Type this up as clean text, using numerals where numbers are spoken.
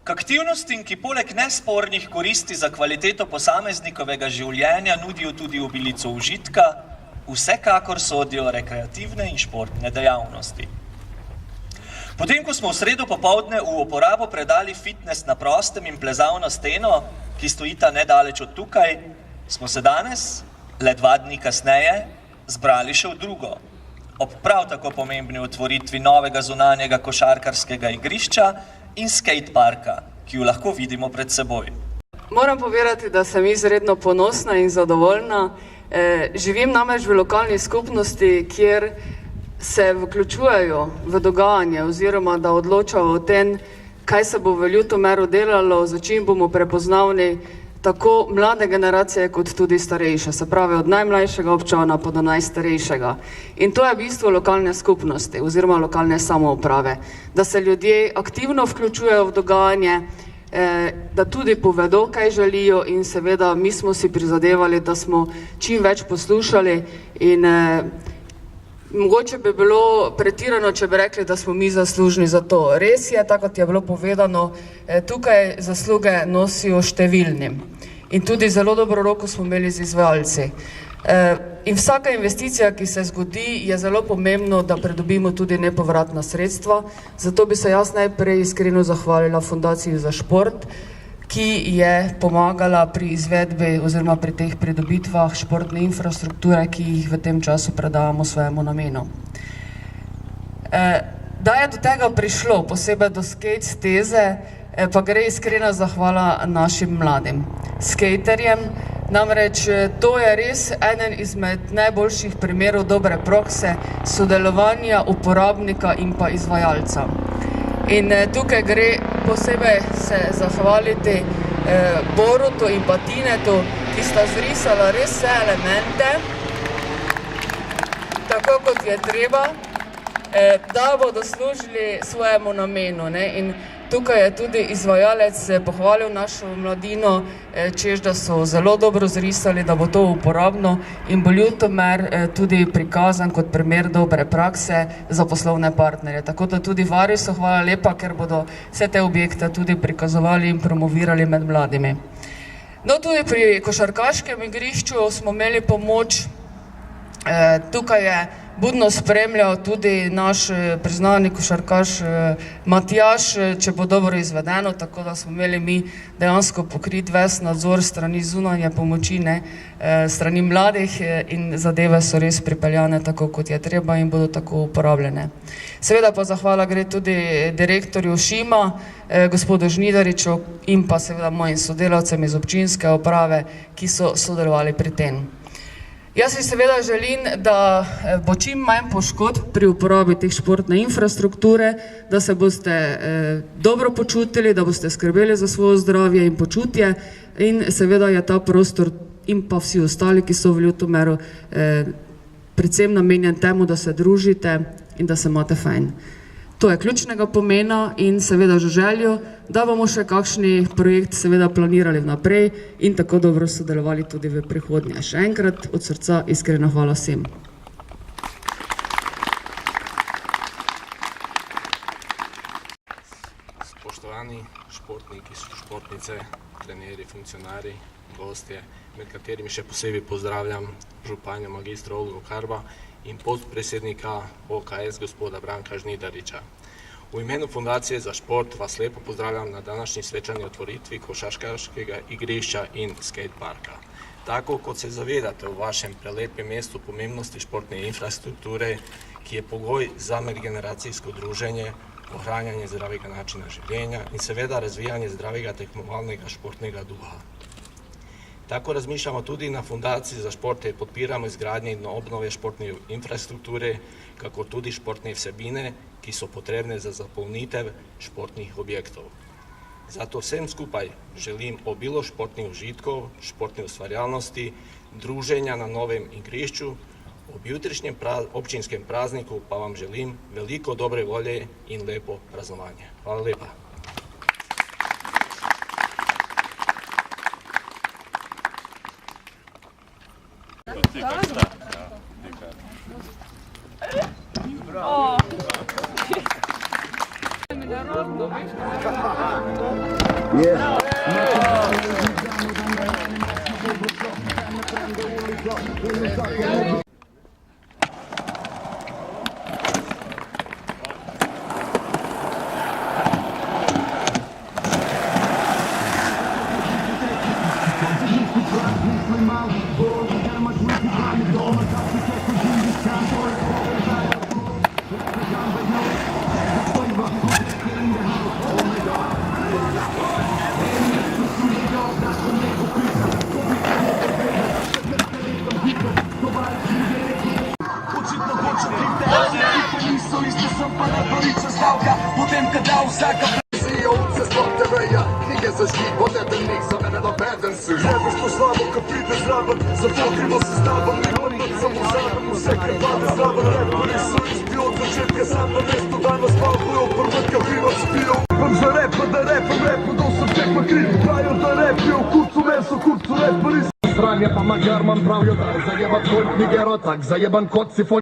K aktivnostim, ki poleg nespornih koristi za kvaliteto posameznikovega življenja nudijo tudi obilico užitka, vsekakor sodijo rekreativne in športne dejavnosti. Potem, ko smo v sredo popoldne v uporabo predali fitness na prostem in plezalno steno, ki stojita nedaleč od tukaj, smo se danes, le 2 dni kasneje, zbrali še v drugo, ob prav tako pomembni otvoritvi novega zunanjega košarkarskega igrišča in skateparka, ki jo lahko vidimo pred seboj. Moram povedati, da sem izredno ponosna in zadovoljna. Živim namreč v lokalni skupnosti, kjer se vključujejo v dogajanje oziroma da odločajo o tem, kaj se bo v Ljutomeru delalo, za čim bomo prepoznavni tako mlade generacije kot tudi starejše, se pravi od najmlajšega občana pa do najstarejšega. In to je bistvo lokalne skupnosti oziroma lokalne samouprave, da se ljudje aktivno vključujejo v dogajanje, da tudi povedo, kaj želijo in seveda mi smo si prizadevali, da smo čim več poslušali in mogoče bi bilo pretirano, če bi rekli, da smo mi zaslužni za to. Res je, tako kot je bilo povedano, tukaj zasluge nosijo številnim. In tudi zelo dobro roko smo imeli z izvajalci. In vsaka investicija, ki se zgodi, je zelo pomembno, da pridobimo tudi nepovratna sredstva. Zato bi se jaz najprej iskreno zahvalila Fundaciji za šport, ki je pomagala pri izvedbi oziroma pri teh pridobitvah športne infrastrukture, ki jih v tem času predavamo svojemu namenu. Da je do tega prišlo, posebej do skate steze, pa gre iskrena zahvala našim mladim skaterjem. Namreč to je res eden izmed najboljših primerov dobre prakse sodelovanja uporabnika in pa izvajalca. In tukaj gre posebej se zahvaliti Borutu in pa Tinetu, ki sta zrisala res vse elemente, tako kot je treba, da bodo služili svojemu namenu. In tukaj je tudi izvajalec pohvalil našo mladino, češ da so zelo dobro zrisali, da bo to uporabno in bo Ljutomer tudi prikazan kot primer dobre prakse za poslovne partnerje. Tako da tudi Varisu hvala lepa, ker bodo vse te objekte tudi prikazovali in promovirali med mladimi. No, tudi pri košarkaškem igrišču smo imeli pomoč. Tukaj je budno spremljal tudi naš priznani košarkaš Matjaž, če bo dobro izvedeno, tako da smo imeli mi dejansko pokrit ves nadzor strani zunanje pomoči, strani mladih in zadeve so res pripeljane tako, kot je treba in bodo tako uporabljene. Seveda pa zahvala gre tudi direktorju Šima, gospodu Žnidariču in pa seveda mojim sodelavcem iz občinske uprave, ki so sodelovali pri tem. Jaz si seveda želim, da bo čim manj poškodb pri uporabi teh športne infrastrukture, da se boste dobro počutili, da boste skrbeli za svoje zdravje in počutje in seveda je ta prostor in pa vsi ostali, ki so v Ljutomeru, predvsem namenjen temu, da se družite in da se imate fajn. To je ključnega pomena in seveda že željo, da bomo še kakšni projekt seveda planirali vnaprej in tako dobro sodelovali tudi v prihodnje. Še enkrat od srca iskrena hvala vsem. Spoštovani športniki, športnice, trenerji, funkcionarji, gostje, med katerimi še posebej pozdravljam županja magistra Olgo Karba in podpredsednika OKS gospoda Branka Žnidariča. U imenu Fundacije za šport vas lepo pozdravljam na današnji svečani otvoritvi košarkaškega igrišča in skateparka. Tako kot se zavedate v vašem prelepem mestu pomembnosti športne infrastrukture, ki je pogoj za medgeneracijsko druženje, ohranjanje zdravega načina življenja in seveda razvijanje zdravega tekmovalnega športnega duha. Tako razmišljamo tudi na Fundaciji za šport, jer podpiramo izgradnje in obnove športne infrastrukture, kako tudi športne vsebine, ki so potrebne za zapolnitev športnih objektov. Zato vsem skupaj želim obilo športnih užitkov, športne ustvarjalnosti, druženja na novem igrišču, ob jutrišnjem občinskem prazniku pa vam želim veliko dobre volje in lepo praznovanje. Hvala lepa. Potem kada vsaka vizija od se sploh TV-ja, knjige za žig, voditelnik za mene nobeden si. Žebiš to slabo, ko pride zraven, zato krivo se stavam, nima nič samo zadem, vse krvade zraven, reperi so izpil od začetka, sam na mestu danes malo bojo, prvaka piva spijo. Upam za repa, da repam, repu, da sem tekma kriv, pravijo da rep je v kurcu meso, kurcu reperi. Stranje pa magar, man pravijo da zajebat kot nigero, tak zajeban kot si fol.